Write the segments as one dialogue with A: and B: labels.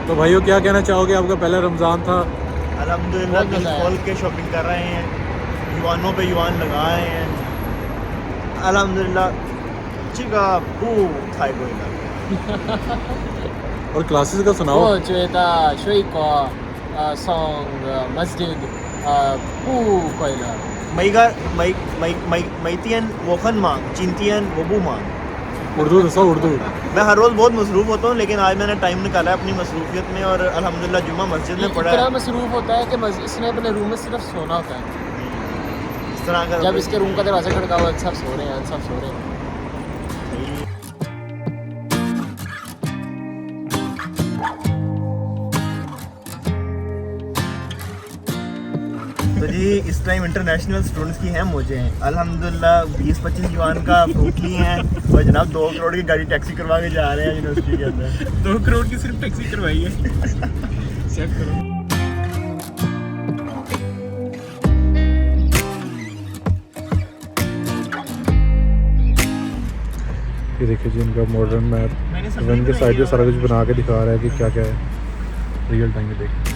A: तो भाइयों क्या कहना चाहोगे, आपका पहला रमज़ान था?
B: अल्हम्दुलिल्लाह दिल खोल के शॉपिंग कर रहे हैं, युवानों पे युवान लगाए हैं। अल्हम्दुलिल्लाह चिका पू थाई गोइला
A: और क्लासेस का सुनाओ।
C: 我觉得水果从masjid 不快乐。
B: मैगा मैतियन वोखन मांग चिंतियन वबू मांग।
A: उर्दू दसो, उर्दू।
B: मैं हर रोज़ बहुत मसरूफ़ होता हूँ, लेकिन आज मैंने टाइम निकाला है अपनी मसरूफियत में और अल्हम्दुलिल्लाह जुम्मा मस्जिद में पढ़ा
C: इतना
B: है।
C: मसरूफ होता है कि इसने अपने रूम में सिर्फ सोना होता है।
B: इस तरह का
C: जब इसके रूम का दरवाजा खड़का हुआ, सब सो रहे हैं, सब सो रहे हैं।
B: तो जी इस टाइम इंटरनेशनल स्टूडेंट्स की हैं मुझे अल्हम्दुलिल्लाह 20-25 युवान का फ्रूट लिए हैं और जनाब 2 करोड़ की गाड़ी टैक्सी करवा के जा रहे हैं यूनिवर्सिटी के अंदर।
C: 2 करोड़ की सिर्फ टैक्सी करवाई है। चेक करो।
A: ये देखिए जी, इनका मॉडर्न मैप इवन के साइड पे सारा कुछ बना के दिखा रहा है कि क्या क्या है रियल टाइम में। देखिए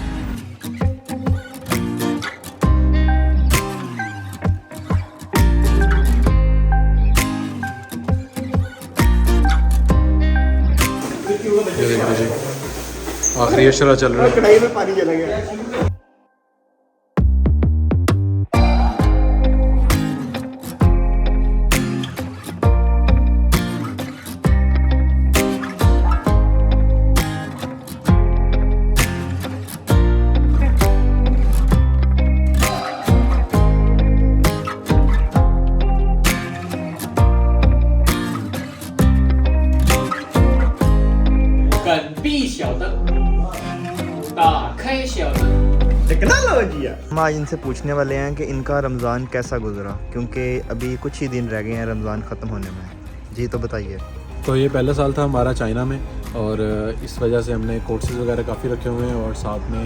A: जी, आखिरी अशरा चल रहा है।
B: कढ़ाई में पानी चला गया। हम आज इनसे पूछने वाले हैं कि इनका रमज़ान कैसा गुजरा, क्योंकि अभी कुछ ही दिन रह गए हैं रमज़ान ख़त्म होने में। जी तो बताइए।
A: तो ये पहला साल था हमारा चाइना में और इस वजह से हमने कोर्सेज़ वगैरह काफ़ी रखे हुए हैं और साथ में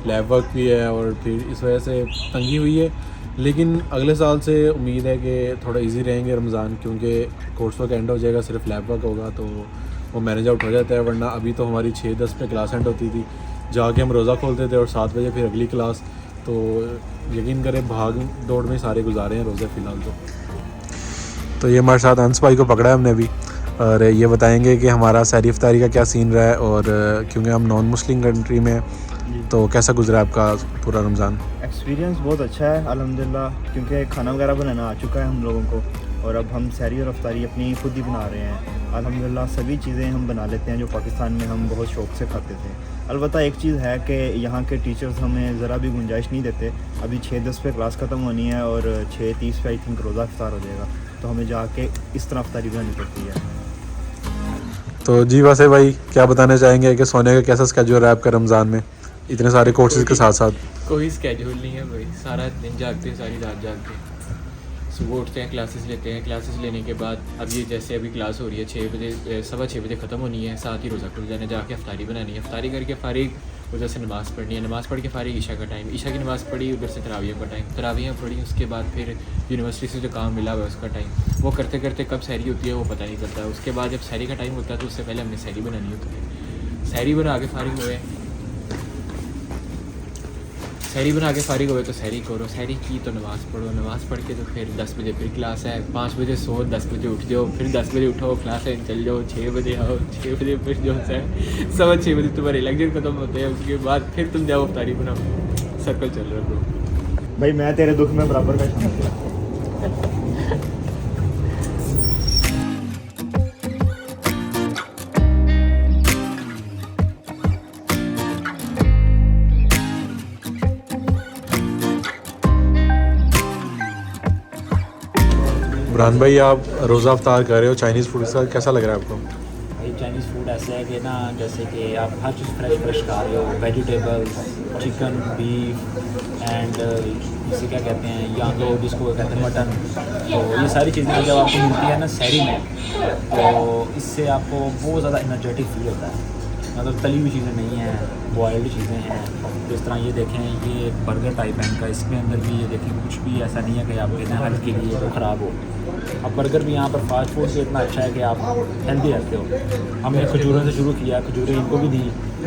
A: लैब वर्क भी है और फिर इस वजह से तंगी हुई है। लेकिन अगले साल से उम्मीद है कि थोड़ा इजी रहेंगे रमज़ान, क्योंकि कोर्स वर्क एंड हो जाएगा, सिर्फ लैब वर्क होगा तो वो मैनेज आउट हो जाता है। वरना अभी तो हमारी 6-10 पे क्लास एंड होती थी, जाके हम रोज़ा खोलते थे और 7 बजे फिर अगली क्लास। तो यकीन करें भाग दौड़ में सारे गुजारे हैं रोज़े फ़िलहाल तो ये हमारे साथ अंस भाई को पकड़ा है हमने अभी, और ये बताएंगे कि हमारा सहरी इफ्तारी का क्या सीन रहा है और क्योंकि हम नॉन मुस्लिम कंट्री में हैं तो कैसा गुजरा आपका पूरा रमज़ान।
B: एक्सपीरियंस बहुत अच्छा है अल्हम्दुलिल्लाह, क्योंकि खाना वगैरह बनाना आ चुका है हम लोगों को और अब हम सहरी और इफ्तारी अपनी खुद ही बना रहे हैं। अल्हम्दुलिल्लाह सभी चीज़ें हम बना लेते हैं जो पाकिस्तान में हम बहुत शौक़ से खाते थे। अलबत्ता एक चीज़ है कि यहाँ के टीचर्स हमें ज़रा भी गुंजाइश नहीं देते। अभी 6:10 पे क्लास ख़त्म होनी है और 6:30 पे आई थिंक रोज़ा इफ्तार हो जाएगा, तो हमें जाके इस तरह इफ्तारी बनानी पड़ती है।
A: तो जी वैसे भाई क्या बताना चाहेंगे कि सोने का कैसा स्केड्यूल है आपका रमज़ान में इतने सारे कोर्सेज़ के साथ साथ?
C: कोई स्केड्यूल नहीं है भाई, सारा दिन जागते हैं, सारी रात जागते हैं। सुबह उठते हैं, क्लासेस लेते हैं, क्लासेस लेने के बाद अब ये जैसे अभी क्लास हो रही है 6 बजे, 6:15 बजे ख़त्म होनी है, साथ ही रोज़ा खुल जाना, जाके इफ्तारी बनानी है, इफ्तारी करके फ़ारिग उधर से नमाज़ पढ़नी है, नमाज़ पढ़ के फ़ारिग ईशा का टाइम, ईशा की नमाज़ पढ़ी, उधर से तरावियाँ का टाइम, तरावियाँ पढ़ी, उसके बाद फिर यूनिवर्सिटी से जो काम मिला हुआ है उसका टाइम, वो करते करते कब सहरी होती है वो पता नहीं चलता। उसके बाद जब सहरी का टाइम होता है तो उससे पहले हमने सहरी बनानी होती है। सहरी बना के फ़ारिग हुए, सहरी बना के फ़ारिग हुए तो सहरी करो, सहरी की तो नमाज़ पढ़ो, नमाज़ पढ़ के तो फिर 10 बजे फिर क्लास है, 5 बजे सो, 10 बजे उठ जाओ, फिर 10 बजे उठो, क्लास है चल जाओ, 6 बजे आओ, 6 बजे फिर जो है 6:15 बजे तुम्हारे लेक्चर ख़त्म होते हैं, उसके बाद फिर तुम जाओ इफ्तारी बनाओ। सर्कल चल रहा है ब्रो।
B: भाई मैं तेरे दुख में बराबर का शामिल।
A: बुरहान भाई आप रोज़ा इफ्तार कर रहे हो चाइनीज़ फूड का, कैसा लग रहा है आपको?
D: भाई चाइनीज़ फूड ऐसा है कि ना, जैसे कि आप हर चीज़ फ्रेश खा रहे हो, वेजिटेबल्स, चिकन, बीफ एंड इसे क्या कहते हैं यांगो जिसको कहते हैं मटन, तो ये सारी चीज़ें जब आपको मिलती है ना सहरी में, तो इससे आपको बहुत ज़्यादा एनर्जेटिक फील होता है। मतलब तली हुई चीज़ें नहीं हैं, बॉयल्ड चीज़ें हैं। जिस तरह ये देखें ये बर्गर टाइप है इनका, इसके अंदर भी ये देखें कुछ भी ऐसा नहीं है कि आप कहते हैं हेल्थ के लिए तो ख़राब हो। अब बर्गर भी यहाँ पर फास्ट फूड से इतना अच्छा है कि आप हेल्दी रहते हो। हमने खजूरों से शुरू किया, खजूरें इनको भी दी,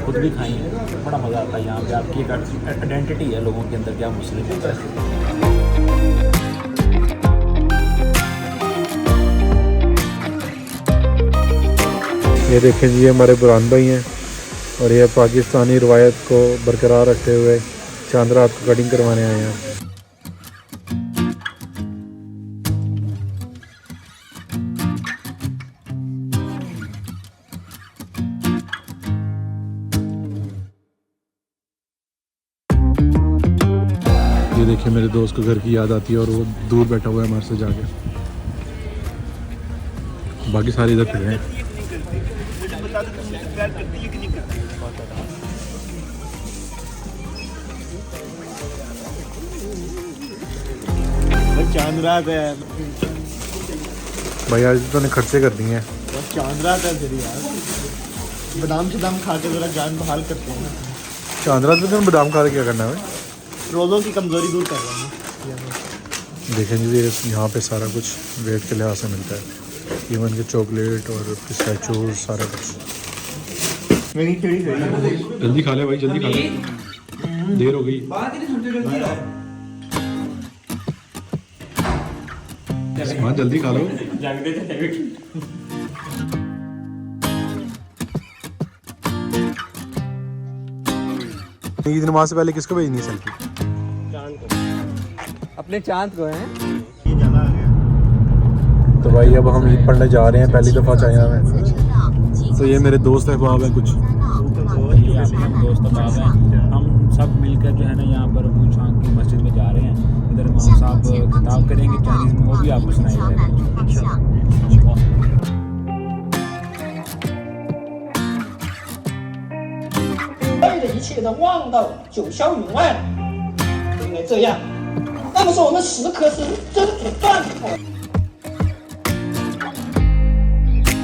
D: खुद भी खाई हैं, बड़ा मज़ा आता है यहाँ पे। आपकी एक आइडेंटिटी है लोगों के अंदर कि आप मुस्लिम हैं।
A: ये देखें जी, ये हमारे बुरहान भाई हैं और ये पाकिस्तानी रवायत को बरकरार रखते हुए चांद रात को कटिंग करवाने आए हैं। ये देखिए, मेरे दोस्त को घर की याद आती है और वो दूर बैठा हुआ है हमारे से जाके। बाकी सारे इधर फिर हैं।
B: चांद रात है
A: भाई, आज तो ने खर्चे कर दिए हैं।
B: बस चांद रात है फिर यार, बादाम शदाम खा के ज़रा जान बहाल करते हैं।
A: चांद रात में तो बादाम खा के क्या करना है भाई?
B: रोज़ों की कमज़ोरी दूर कर रहा हूँ।
A: देखें जी, ये यहाँ पे सारा कुछ वेट के लिहाज से मिलता है, इवन के चॉकलेट और पिस्ताचियोज सारा कुछ।
B: मेरी खिड़ी गई।
A: जल्दी खा ले भाई, जल्दी खा ले, देर हो गई। हाँ जल्दी खा लो। ईद नमाज से पहले किसको भेजनी है सेल्फी?
E: अपने चांद को हैं।
A: तो भाई अब हम ईद पढ़ने जा रहे हैं, पहली दफ़ा चाइना में। तो ये मेरे दोस्त अहबाब हैं कुछ।
D: ये अपने दोस्त अहबाब हैं, हम सब मिलकर जो है ना यहाँ पर अबू चांद की मस्जिद में जा रहे हैं। इधर इमाम साहब खिताब करेंगे चाइनीज़ में, वो भी आपको सुनाई जाएगा।
F: 的一切的望到九霄云外了，应该这样。那么说我们时刻是真不断的。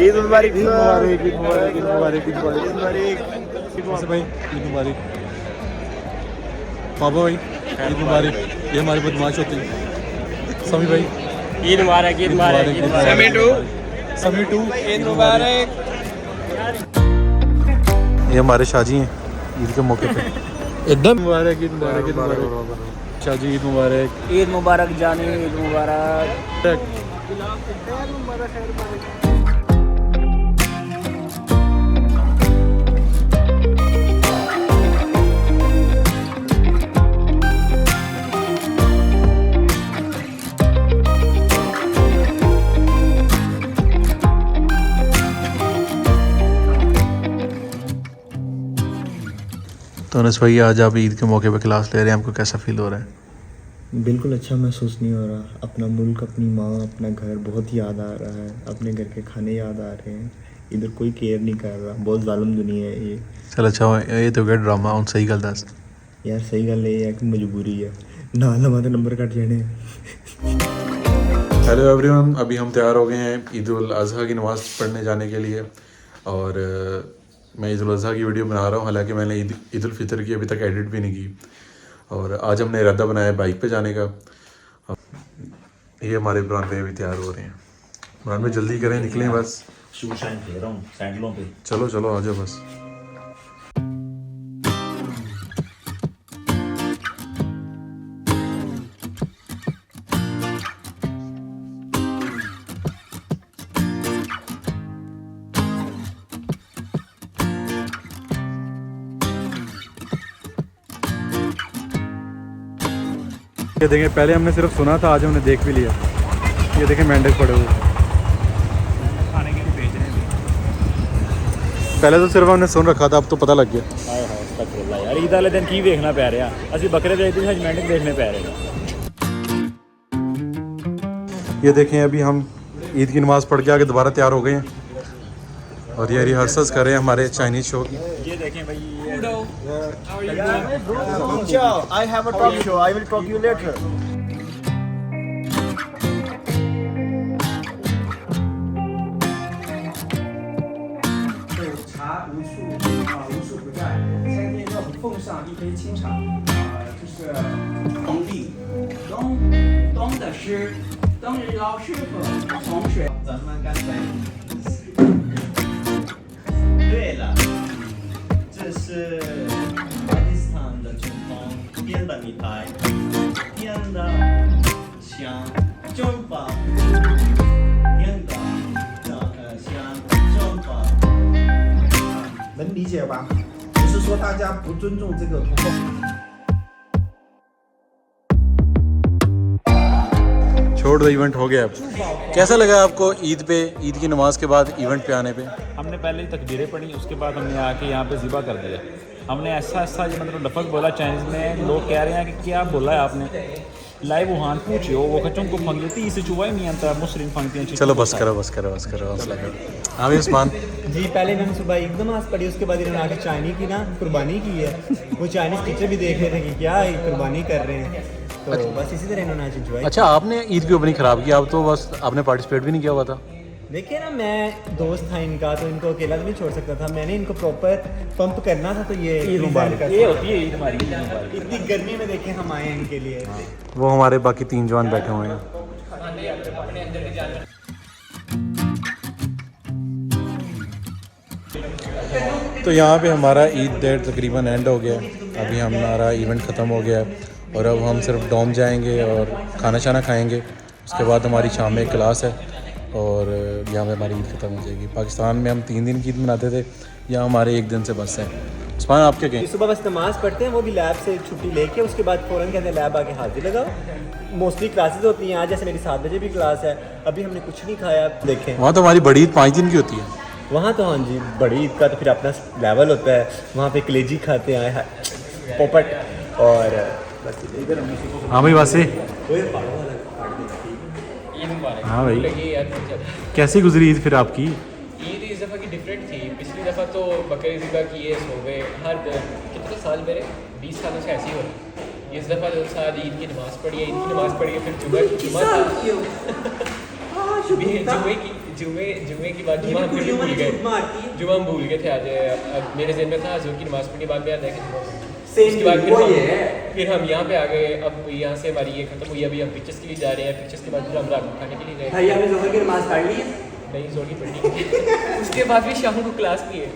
B: ईद मुबारक,
A: ईद मुबारक, ईद मुबारक, ईद मुबारक, ईद मुबारक, ईद मुबारक भाई, ईद मुबारक। पापा भाई ईद मुबारक। ये हमारे बदमाश होते हैं। समी भाई
E: ईद मुबारक, ईद मुबारक, ईद मुबारक।
A: समी टू
E: ईद मुबारक।
A: ये हमारे शाजी हैं ईद के मौके पे। एकदम मुबारक, ईद मुबारक, ईद मुबारक शाजी, ईद मुबारक।
E: ईद मुबारक जानी, ईद मुबारक।
A: तो अनस भाई, आज आप ईद के मौके पे क्लास ले रहे हैं, आपको कैसा फील हो रहा है?
B: बिल्कुल अच्छा महसूस नहीं हो रहा। अपना मुल्क, अपनी माँ, अपना घर बहुत याद आ रहा है। अपने घर के खाने याद आ रहे हैं। इधर कोई केयर नहीं कर रहा। बहुत जालिम दुनिया है ये।
A: चल अच्छा, ये तो गया ड्रामा हूँ, सही गल दस
B: यार। सही गल ये है कि मजबूरी है ना, हमारे नंबर कट जाने।
A: हेलो एवरीवन, अभी हम तैयार हो गए हैं ईद उल अज़हा की नमाज़ पढ़ने जाने के लिए। और मैं ईद उल अज़हा की वीडियो बना रहा हूँ, हालांकि मैंने ईद उल फितर की अभी तक एडिट भी नहीं की। और आज हमने इरादा बनाया बाइक पे जाने का। ये हमारे बुरहान भाई अभी तैयार हो रहे हैं। बुरहान भाई जल्दी करें, निकलें बस।
D: शू शाइन खेल रहा हूँ सैंडलों पे।
A: चलो चलो आ जाओ बस। ये देखें, पहले हमने सिर्फ सुना था, आज हमने देख भी लिया। ये देखें मेंढक पड़े हुए,
D: खाने के लिए बेच रहे हैं।
A: पहले तो सिर्फ हमने सुन रखा था, अब तो पता लग गया।
D: हाय हाय अस्तगफिरुल्लाह यार, ईद वाले दिन की देखना पै रहा। असि बकरे देखते हैं, मेंढक देखने पै रहे हैं।
A: ये देखें, अभी हम ईद की नमाज़ पढ़ के आगे दोबारा तैयार हो गए हैं और ये रिहर्सल्स कर रहे हैं हमारे चाइनीज़ शो की।
D: ये देखें भाई,
B: I have a talk show. I will talk you later.
G: 上一飞清场，就是红地，东的是邓日老师傅从水。
H: 咱们干杯。对了，这是巴基斯坦的总统编的米牌，编的香中法，编的香中法。
I: 能理解吧？不是说大家不尊重这个同胞。
A: छोड़ दो, इवेंट हो गया अब। कैसा लगा आपको ईद पे, ईद की नमाज के बाद इवेंट पे आने पे?
D: हमने पहले ही तकबीरें पढ़ी, उसके बाद हमने आके यहाँ पे ज़िबा कर दिया। हमने ऐसा ऐसा ये मतलब लफ्ज़ बोला चाइनीज़ में, लोग कह रहे हैं कि क्या बोला है आपने। लाइव वुहान पूछियो वो कचों को फंग लेती इसे चुवाई नहीं आता मुस्लिम फंगती हैं।
A: चलो बस करो हौसला करो। हाँ भी उस्मान,
B: जी पहले इन्होंने सुबह ईद नमाज़ पढ़ी, उसके बाद इन्होंने आके चाइनी की ना कुर्बानी की है। वो चाइनीज़ टीचर भी देख रहे थे कि क्या कुर्बानी कर रहे हैं, तो बस इसी तरह इन्होंने आज एंजॉय।
A: अच्छा आपने ईद की ओपनिंग ख़राब की, आप तो बस आपने पार्टिसिपेट भी नहीं किया हुआ था।
B: देखिए ना, मैं दोस्त था इनका, तो इनको अकेला तो नहीं छोड़ सकता था, मैंने इनको प्रॉपर पंप करना था, तो ये
D: ये होती है ईद हमारी।
B: इतनी गर्मी में देखें हम आए हैं इनके लिए।
A: वो हमारे बाकी 3 जवान बैठे हुए हैं। तो यहाँ पे हमारा ईद डेट तकरीबन एंड हो गया। अभी हमारा इवेंट ख़त्म हो गया और अब हम सिर्फ डोम जाएंगे और खाना शाना खाएंगे। उसके बाद हमारी शाम में क्लास है और यहाँ पे हमारी ईद ख़त्म हो जाएगी। पाकिस्तान में हम 3 दिन की ईद मनाते थे, यहाँ हमारे 1 दिन से बस है। उस्मान आप क्या कहें?
B: सुबह बस नमाज़ पढ़ते हैं, वो भी लैब से छुट्टी लेके, उसके बाद फ़ौरन कहते हैं लैब आके हाजिर लगाओ। मोस्टली क्लासेस होती हैं, आज जैसे मेरी 7 बजे भी क्लास है, अभी हमने कुछ नहीं खाया। देखें
A: वहाँ तो हमारी बड़ी ईद 5 दिन की होती है।
B: वहाँ तो हाँ जी, बड़ी ईद का तो फिर अपना लेवल होता है, वहाँ पे कलेजी खाते हैं, पोपट और बस इधर।
A: हाँ भाई वासे,
C: ईद मुबारक।
A: हाँ भाई।
C: लगी यार
A: कैसी गुजरी ईद फिर आपकी?
C: ईद इस दफ़ा की डिफरेंट थी। पिछली दफ़ा तो बकरी ज़िबा की ये सो गए, हर कितने साल मेरे 20 सालों से ऐसी हो रही। इस दफ़ा तो साथ ईद की नमाज़ पढ़ी है, ईद की नमाज़ पढ़ी है, फिर जुम्मे की बाद जुम्मा फिर भी भूल गए। जुम्मा हम भूल गए थे आज। अब मेरे ज़हन में था ज़ोर की नमाज़ पढ़नी, बाद में याद है कि उसके बाद फिर हम यहाँ पे आ गए। अब यहाँ से हमारी ये खत्म हुई, अभी हम पिक्चर्स के लिए जा रहे हैं। पिक्चर्स के बाद फिर हम रात को खाने के लिए गए।
B: भाई आपने ज़ोहर की नमाज़ पढ़ ली है?
C: नहीं, ज़ोर की पढ़नी उसके बाद भी शाम को क्लास भी है।